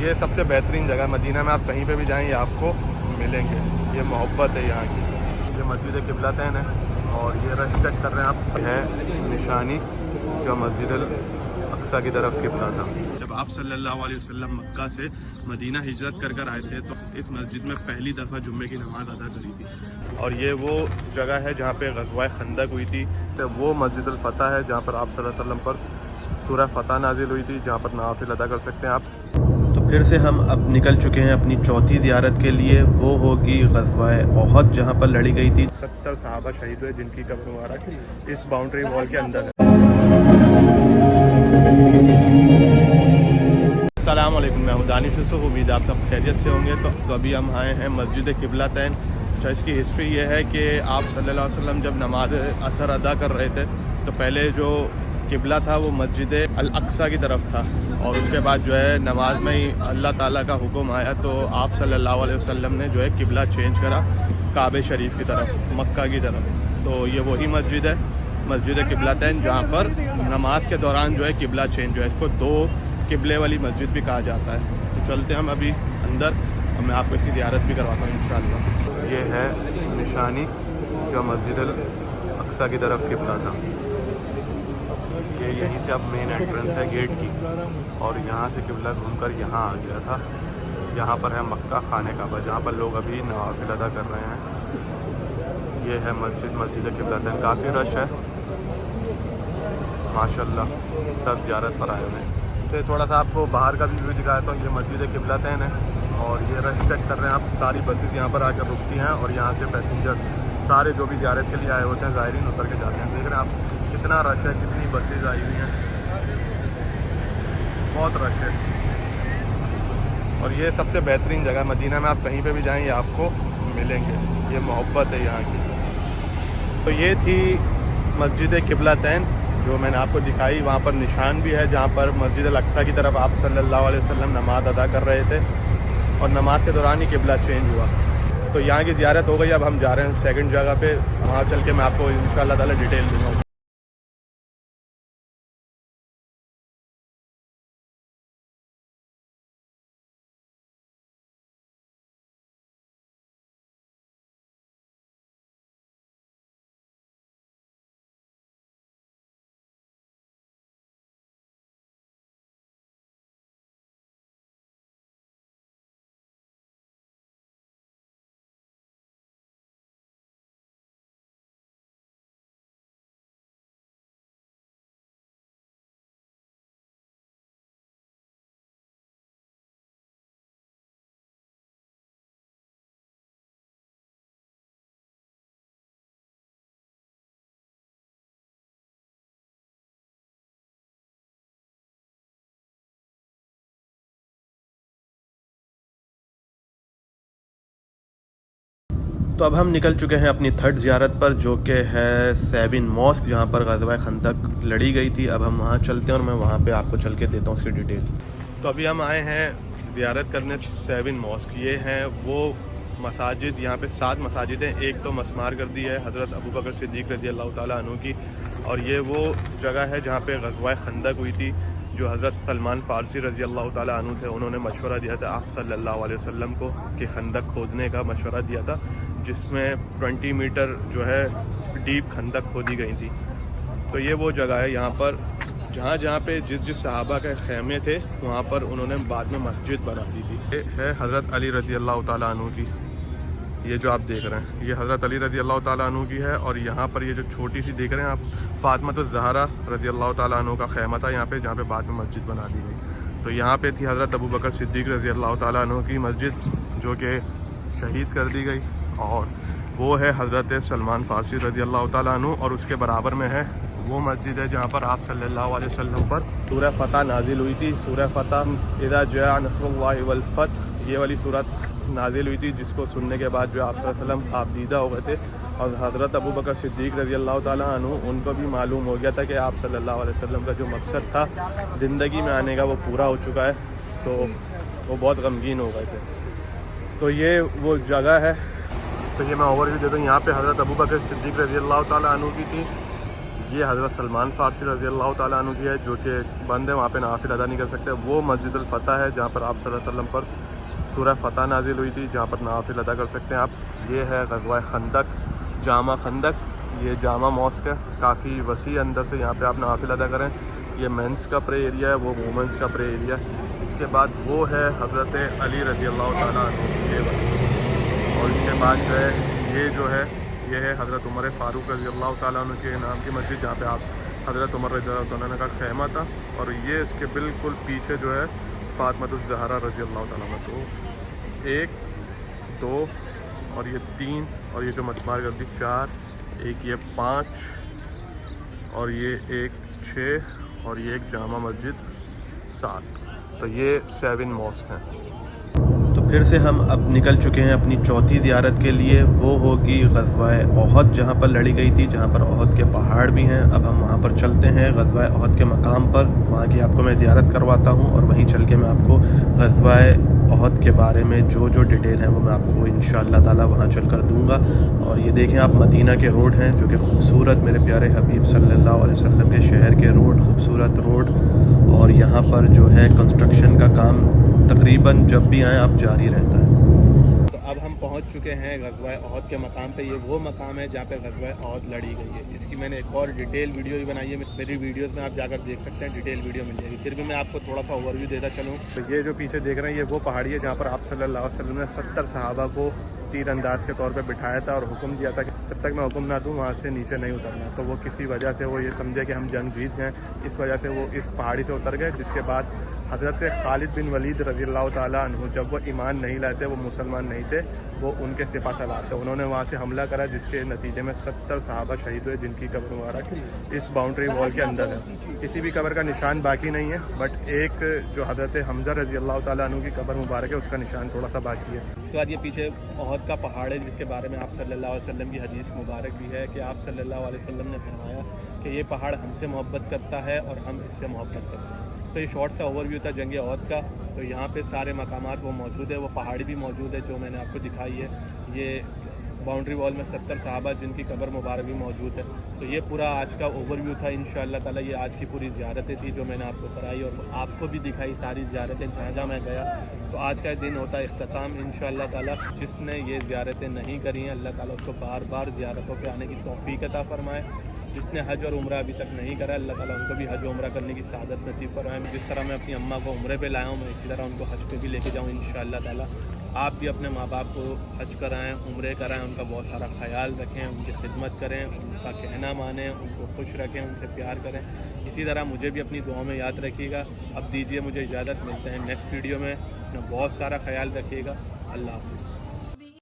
یہ سب سے بہترین جگہ مدینہ میں، آپ کہیں پہ بھی جائیں یہ آپ کو ملیں گے. یہ محبت ہے یہاں کی. یہ مسجد قبلتین ہے اور یہ رش چیک کر رہے ہیں آپ، ہے نشانی جو مسجد الاقصی کی طرف قبلہ تھا. جب آپ صلی اللہ علیہ وسلم مکہ سے مدینہ ہجرت کر آئے تھے تو اس مسجد میں پہلی دفعہ جمعے کی نماز ادا کری تھی. اور یہ وہ جگہ ہے جہاں پہ غزوہ خندق ہوئی تھی. وہ مسجد الفتح ہے جہاں پر آپ صلی اللہ علیہ وسلم پر سورہ فتح نازل ہوئی تھی، جہاں پر نوافل ادا کر سکتے ہیں آپ. تو پھر سے ہم اب نکل چکے ہیں اپنی چوتھی زیارت کے لیے. وہ ہوگی غزوہ احد جہاں پر لڑی گئی تھی. 70 صحابہ شہید ہوئے جن کی قبر مبارک اس باؤنڈری وال کے اندر ہے. السلام علیکم، میں ہوں دانش یوسف. امید آپ سب خیریت سے ہوں گے. تو ابھی ہم آئے ہیں مسجد قبلتین. اس کی ہسٹری یہ ہے کہ آپ صلی اللہ علیہ وسلم جب نماز اثر ادا کر رہے تھے تو پہلے جو قبلہ تھا وہ مسجد الاقصی کی طرف تھا، اور اس کے بعد جو ہے نماز میں ہی اللہ تعالیٰ کا حکم آیا تو آپ صلی اللہ علیہ وسلم نے جو ہے قبلہ چینج کرا کعبہ شریف کی طرف، مکہ کی طرف. تو یہ وہی مسجد ہے، مسجد قبلتین، جہاں پر نماز کے دوران جو ہے قبلہ چینج جو ہے اس کو دو قبلے والی مسجد بھی کہا جاتا ہے. تو چلتے ہیں ہم ابھی اندر اور میں آپ کو اس کی زیارت بھی کرواتا ہوں انشاءاللہ. یہ ہے نشانی جو مسجد الاقصی کی طرف قبلہ تھا. یہ یہیں سے اب مین انٹرنس ہے گیٹ کی، اور یہاں سے قبلہ گھوم کر یہاں آ گیا تھا. یہاں پر ہے مکہ خانہ کعبہ جہاں پر لوگ ابھی نوافل ادا کر رہے ہیں. یہ ہے مسجد قبلتین. کافی رش ہے ماشاءاللہ، سب زیارت پر آئے ہوئے ہیں. تو تھوڑا سا آپ کو باہر کا بھی ویو دکھاتا ہوں. یہ مسجد قبلتین ہے اور یہ رش چیک کر رہے ہیں آپ. ساری بسز یہاں پر آ کر رکتی ہیں اور یہاں سے پیسنجر سارے جو بھی زیارت کے لیے آئے ہوتے ہیں زائرین اتر کے جاتے ہیں. دیکھ رہے ہیں آپ کتنا رش ہے، کتنی بسز آئی ہوئی ہیں، بہت رش ہے. اور یہ سب سے بہترین جگہ مدینہ میں، آپ کہیں پہ بھی جائیں یہ آپ کو ملیں گے. یہ محبت ہے یہاں کی. تو یہ تھی مسجد قبلتین جو میں نے آپ کو دکھائی. وہاں پر نشان بھی ہے جہاں پر مسجد الاقصی کی طرف آپ صلی اللہ علیہ وسلم نماز ادا کر رہے تھے اور نماز کے دوران ہی قبلہ چینج ہوا. تو یہاں کی زیارت ہو گئی. اب ہم جا رہے ہیں سیکنڈ جگہ پہ، وہاں چل کے میں آپ کو انشاءاللہ تعالی ڈیٹیل دوں گا. تو اب ہم نکل چکے ہیں اپنی تھرڈ زیارت پر، جو کہ ہے سیون ماسک جہاں پر غزوہ خندق لڑی گئی تھی. اب ہم وہاں چلتے ہیں اور میں وہاں پہ آپ کو چل کے دیتا ہوں اس کی ڈیٹیل. تو ابھی ہم آئے ہیں زیارت کرنے سیون ماسک. یہ ہیں وہ مساجد، یہاں پہ 7 مساجد ہیں. ایک تو مسمار کر دی ہے حضرت ابوبکر صدیق رضی اللہ تعالیٰ عنہ کی، اور یہ وہ جگہ ہے جہاں پہ غزوہ خندق ہوئی تھی، جو حضرت سلمان فارسی رضی اللہ تعالیٰ عنہ تھے. انہوں نے مشورہ دیا تھا آپ صلی اللہ علیہ وسلم کو کہ خندق کھودنے کا مشورہ دیا تھا، جس میں 20 میٹر جو ہے ڈیپ خندق کھودی گئی تھی. تو یہ وہ جگہ ہے یہاں پر جہاں پہ جس صحابہ کے خیمے تھے وہاں پر انہوں نے بعد میں مسجد بنا دی تھی. یہ ہے حضرت علی رضی اللہ تعالیٰ عنہ کی. یہ جو آپ دیکھ رہے ہیں یہ حضرت علی رضی اللہ تعالیٰ عنہ کی ہے. اور یہاں پر یہ جو چھوٹی سی دیکھ رہے ہیں آپ، فاطمہ الزہرا رضی اللہ تعالیٰ عنہ کا خیمہ تھا یہاں پہ، جہاں پہ بعد میں مسجد بنا دی گئی. تو یہاں پہ تھی حضرت ابوبکر صدیق رضی اللہ تعالیٰ عنہ کی مسجد، جو کہ شہید کر دی گئی. اور وہ ہے حضرت سلمان فارسی رضی اللہ تعالیٰ عنہ. اور اس کے برابر میں ہے وہ مسجد ہے جہاں پر آپ صلی اللہ علیہ وسلم پر سورہ فتح نازل ہوئی تھی. سورہ فتح اذا جاء نصر اللہ والفتح، یہ والی سورت نازل ہوئی تھی، جس کو سننے کے بعد جو آپ صلی اللہ علیہ وسلم آپ دیدہ ہو گئے تھے. اور حضرت ابوبکر صدیق رضی اللہ تعالیٰ عنہ، ان کو بھی معلوم ہو گیا تھا کہ آپ صلی اللہ علیہ وسلم کا جو مقصد تھا زندگی میں آنے کا وہ پورا ہو چکا ہے. تو وہ بہت غمگین ہو گئے تھے. تو یہ وہ جگہ ہے. تو یہ میں اوور ویو دیتا ہوں. یہاں پہ حضرت ابوبکر صدیق رضی اللہ تعالیٰ عنہ کی تھی یہ حضرت سلمان فارسی رضی اللہ تعالیٰ عنہ کی ہے، جو کہ بند ہے، وہاں پہ نوافل ادا نہیں کر سکتے. وہ مسجد الفتح ہے جہاں پر آپ صلی اللہ علیہ وسلم پر سورہ فتح نازل ہوئی تھی، جہاں پر نوافل ادا کر سکتے ہیں آپ. یہ ہے غزوہ خندق، جامع خندق. یہ جامع ماسک ہے، کافی وسیع، اندر سے یہاں پہ آپ نوافل ادا کریں. یہ مینس کا پرے ایریا ہے، وہ وومنس کا پرے ایریا ہے. اس کے بعد وہ ہے حضرت علی رضی اللہ تعالیٰ عنہ، اور اس کے بعد جو ہے یہ ہے حضرت عمر فاروق رضی اللہ تعالیٰ عنہ کے نام کی مسجد، جہاں پہ آپ حضرت عمر رضی اللہ تعالیٰ عنہ کا خیمہ تھا. اور یہ اس کے بالکل پیچھے جو ہے فاطمۃ الزہرا رضی اللہ تعالیٰ عنہ. تو 1 2 اور یہ 3 اور یہ جو مجمار کر دی 4، ایک یہ 5 اور یہ ایک 6 اور یہ ایک جامع مسجد 7. تو یہ 7 ماسک ہیں. تو پھر سے ہم اب نکل چکے ہیں اپنی چوتھی زیارت کے لیے. وہ ہوگی غزوہ احد، جہاں پر لڑی گئی تھی، جہاں پر احد کے پہاڑ بھی ہیں. اب ہم وہاں پر چلتے ہیں غزوہ احد کے مقام پر. وہاں کی آپ کو میں زیارت کرواتا ہوں، اور وہیں چل کے میں آپ کو غزوہ احد کے بارے میں جو ڈیٹیل ہیں وہ میں آپ کو انشاءاللہ تعالی وہاں چل کر دوں گا. اور یہ دیکھیں آپ مدینہ کے روڈ ہیں، جو کہ خوبصورت، میرے پیارے حبیب صلی اللہ علیہ وسلم کے شہر کے روڈ، خوبصورت روڈ. اور یہاں پر جو ہے کنسٹرکشن کا کام تقریباً جب بھی آئیں آپ جاری رہتا ہے. تو اب ہم پہنچ چکے ہیں غزوہ احد کے مقام پہ. یہ وہ مقام ہے جہاں پہ غزوہ احد لڑی گئی ہے. اس کی میں نے ایک اور ڈیٹیل ویڈیو بھی بنائی ہے، میری ویڈیوز میں آپ جا کر دیکھ سکتے ہیں، ڈیٹیل ویڈیو مل جائے گی. پھر بھی میں آپ کو تھوڑا سا اوور ویو دیتا چلوں. تو یہ جو پیچھے دیکھ رہے ہیں یہ وہ پہاڑی ہے جہاں پر آپ صلی اللہ علیہ وسلم نے 70 صحابہ کو تیر انداز کے طور پہ بٹھایا تھا، اور حکم دیا تھا کہ جب تک میں حکم نہ دوں وہاں سے نیچے نہیں اترنا. تو وہ کسی وجہ سے وہ یہ سمجھے کہ ہم جنگ جیت گئے، اس وجہ سے وہ اس پہاڑی سے اتر گئے. جس کے بعد حضرت خالد بن ولید رضی اللہ تعالیٰ عنہ، جب وہ ایمان نہیں لائے، وہ مسلمان نہیں تھے، وہ ان کے سپہ سالار تھے. انہوں نے وہاں سے حملہ کرا، جس کے نتیجے میں 70 صحابہ شہید ہوئے، جن کی قبر مبارک اس باؤنڈری وال کے اندر ہے. کسی بھی قبر کا نشان باقی نہیں ہے، بٹ ایک جو حضرت حمزہ رضی اللہ تعالیٰ عنہ کی قبر مبارک ہے، اس کا نشان تھوڑا سا باقی ہے. اس کے بعد یہ پیچھے احد کا پہاڑ ہے، جس کے بارے میں آپ صلی اللہ علیہ وسلم کی حدیث مبارک بھی ہے کہ آپ صلی اللہ علیہ وسلم نے فرمایا کہ یہ پہاڑ ہم سے محبت کرتا ہے اور ہم اس سے محبت کرتے ہیں. تو یہ شارٹ سا اوور ویو تھا جنگ احد کا. تو یہاں پہ سارے مقامات وہ موجود ہے، وہ پہاڑی بھی موجود ہے جو میں نے آپ کو دکھائی ہے. یہ باؤنڈری وال میں 70 صحابہ جن کی قبر مبارک بھی موجود ہے. تو یہ پورا آج کا اوور ویو تھا. انشاءاللہ تعالی یہ آج کی پوری زیارتیں تھی جو میں نے آپ کو کرائی اور آپ کو بھی دکھائی ساری زیارتیں جہاں جہاں میں گیا. تو آج کا دن ہوتا ہے اختتام. انشاءاللہ تعالی جس نے یہ زیارتیں نہیں کری ہیں، اللہ تعالیٰ اس کو بار بار زیارتوں پہ آنے کی توفیق عطا فرمائے. جس نے حج اور عمرہ ابھی تک نہیں کرا، اللہ تعالیٰ ان کو بھی حج و عمرہ کرنے کی سعادت نصیب فرمائے. جس طرح میں اپنی اماں کو عمرے پہ لایا ہوں، میں اسی طرح ان کو حج پہ بھی لے کے جاؤں انشاءاللہ تعالیٰ. آپ بھی اپنے ماں باپ کو حج کرائیں، عمرے کرائیں، ان کا بہت سارا خیال رکھیں، ان کی خدمت کریں، ان کا کہنا مانیں، ان کو خوش رکھیں، ان سے پیار کریں. اسی طرح مجھے بھی اپنی دعاؤں میں یاد رکھیے گا. اب دیجیے مجھے اجازت، ملتے ہیں نیکسٹ ویڈیو میں. اپنا بہت سارا خیال رکھیے گا. اللہ حافظ.